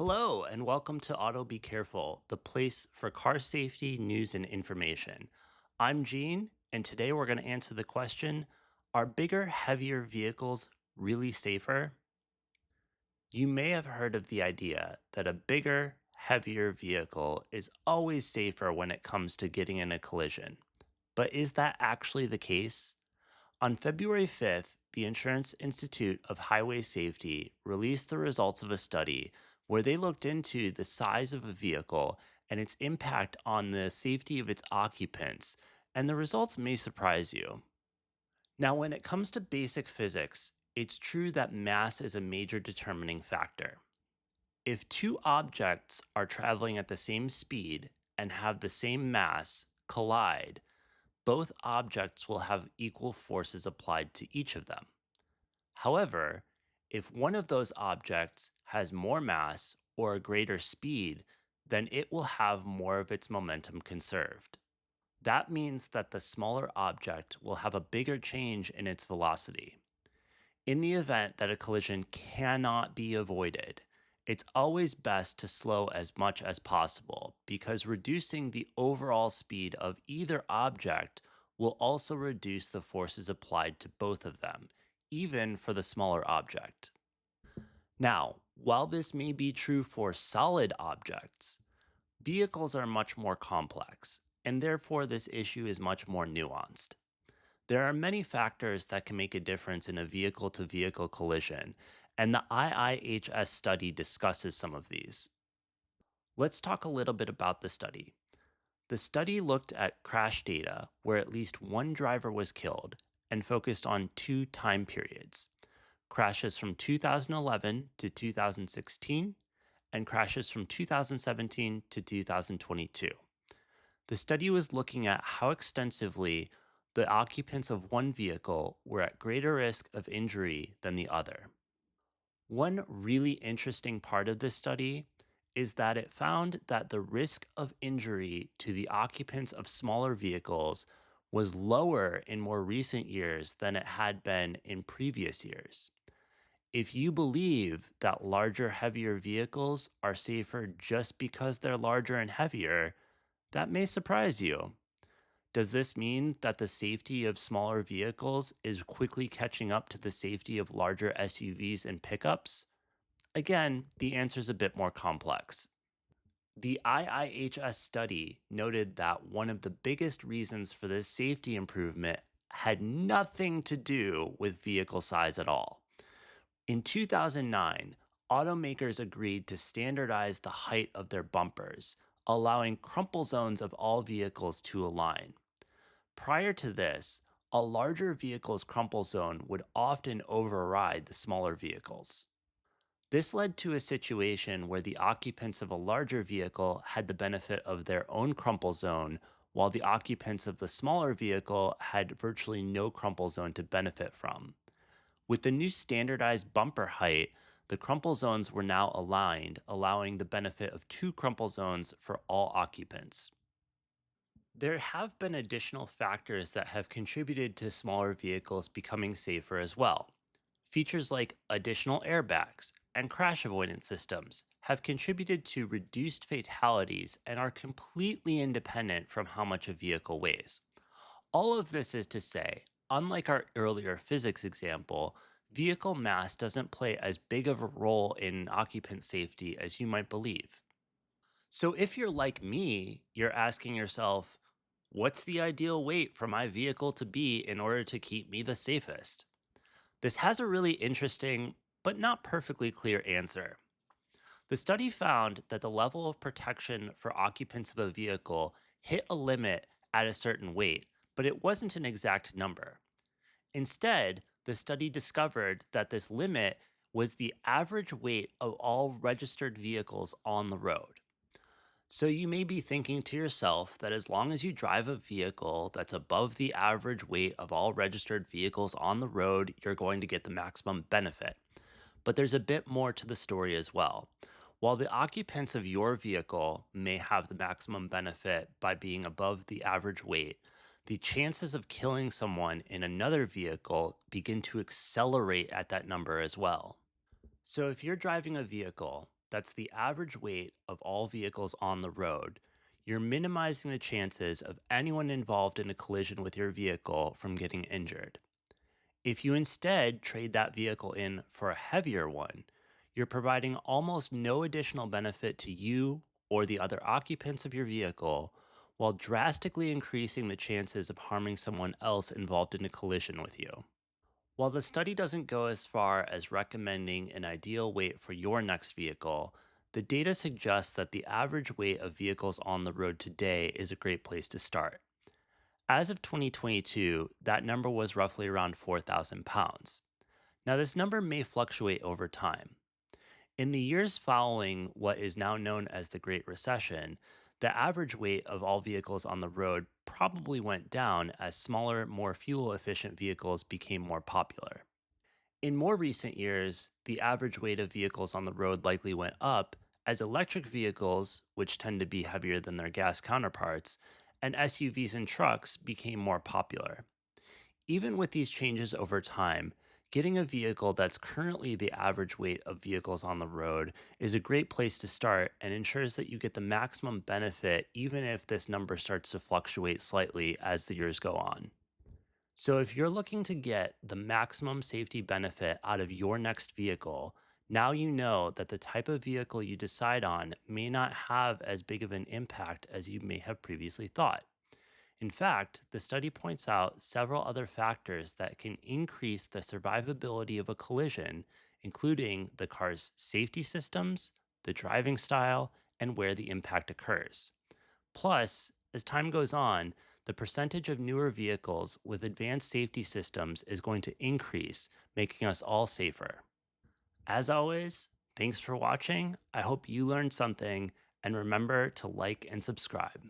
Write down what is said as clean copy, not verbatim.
Hello, and welcome to Auto Be Careful, the place for car safety news and information. I'm Gene, and today we're going to answer the question: are bigger, heavier vehicles really safer? You may have heard of the idea that a bigger, heavier vehicle is always safer when it comes to getting in a collision. But is that actually the case? On February 5th, the Insurance Institute of Highway Safety released the results of a study where they looked into the size of a vehicle and its impact on the safety of its occupants, and the results may surprise you. Now, when it comes to basic physics, it's true that mass is a major determining factor. If two objects are traveling at the same speed and have the same mass collide, both objects will have equal forces applied to each of them. However, if one of those objects has more mass or a greater speed, then it will have more of its momentum conserved. That means that the smaller object will have a bigger change in its velocity. In the event that a collision cannot be avoided, it's always best to slow as much as possible because reducing the overall speed of either object will also reduce the forces applied to both of them, even for the smaller object. Now, while this may be true for solid objects, vehicles are much more complex, and therefore this issue is much more nuanced. There are many factors that can make a difference in a vehicle to vehicle collision, and the IIHS study discusses some of these. Let's talk a little bit about the study. The study looked at crash data where at least one driver was killed and focused on two time periods: crashes from 2011 to 2016 and crashes from 2017 to 2022. The study was looking at how extensively the occupants of one vehicle were at greater risk of injury than the other. One really interesting part of this study is that it found that the risk of injury to the occupants of smaller vehicles was lower in more recent years than it had been in previous years. If you believe that larger, heavier vehicles are safer just because they're larger and heavier, that may surprise you. Does this mean that the safety of smaller vehicles is quickly catching up to the safety of larger SUVs and pickups? Again, the answer is a bit more complex. The IIHS study noted that one of the biggest reasons for this safety improvement had nothing to do with vehicle size at all. In 2009, automakers agreed to standardize the height of their bumpers, allowing crumple zones of all vehicles to align. Prior to this, a larger vehicle's crumple zone would often override the smaller vehicles. This led to a situation where the occupants of a larger vehicle had the benefit of their own crumple zone, while the occupants of the smaller vehicle had virtually no crumple zone to benefit from. With the new standardized bumper height, the crumple zones were now aligned, allowing the benefit of two crumple zones for all occupants. There have been additional factors that have contributed to smaller vehicles becoming safer as well. Features like additional airbags and crash avoidance systems have contributed to reduced fatalities and are completely independent from how much a vehicle weighs. All of this is to say, unlike our earlier physics example, vehicle mass doesn't play as big of a role in occupant safety as you might believe. So if you're like me, you're asking yourself, what's the ideal weight for my vehicle to be in order to keep me the safest? This has a really interesting, but not perfectly clear answer. The study found that the level of protection for occupants of a vehicle hit a limit at a certain weight, but it wasn't an exact number. Instead, the study discovered that this limit was the average weight of all registered vehicles on the road. So you may be thinking to yourself that as long as you drive a vehicle that's above the average weight of all registered vehicles on the road, you're going to get the maximum benefit. But there's a bit more to the story as well. While the occupants of your vehicle may have the maximum benefit by being above the average weight, the chances of killing someone in another vehicle begin to accelerate at that number as well. So if you're driving a vehicle That's the average weight of all vehicles on the road. You're minimizing the chances of anyone involved in a collision with your vehicle from getting injured. If you instead trade that vehicle in for a heavier one, you're providing almost no additional benefit to you or the other occupants of your vehicle while drastically increasing the chances of harming someone else involved in a collision with you. While the study doesn't go as far as recommending an ideal weight for your next vehicle, the data suggests that the average weight of vehicles on the road today is a great place to start. As of 2022, that number was roughly around 4,000 pounds. Now, this number may fluctuate over time. In the years following what is now known as the Great Recession, the average weight of all vehicles on the road probably went down as smaller, more fuel efficient vehicles became more popular. In more recent years, the average weight of vehicles on the road likely went up as electric vehicles, which tend to be heavier than their gas counterparts, and SUVs and trucks became more popular. Even with these changes over time, getting a vehicle that's currently the average weight of vehicles on the road is a great place to start and ensures that you get the maximum benefit even if this number starts to fluctuate slightly as the years go on. So, if you're looking to get the maximum safety benefit out of your next vehicle, now you know that the type of vehicle you decide on may not have as big of an impact as you may have previously thought. In fact, the study points out several other factors that can increase the survivability of a collision, including the car's safety systems, the driving style, and where the impact occurs. Plus, as time goes on, the percentage of newer vehicles with advanced safety systems is going to increase, making us all safer. As always, thanks for watching. I hope you learned something, and remember to like and subscribe.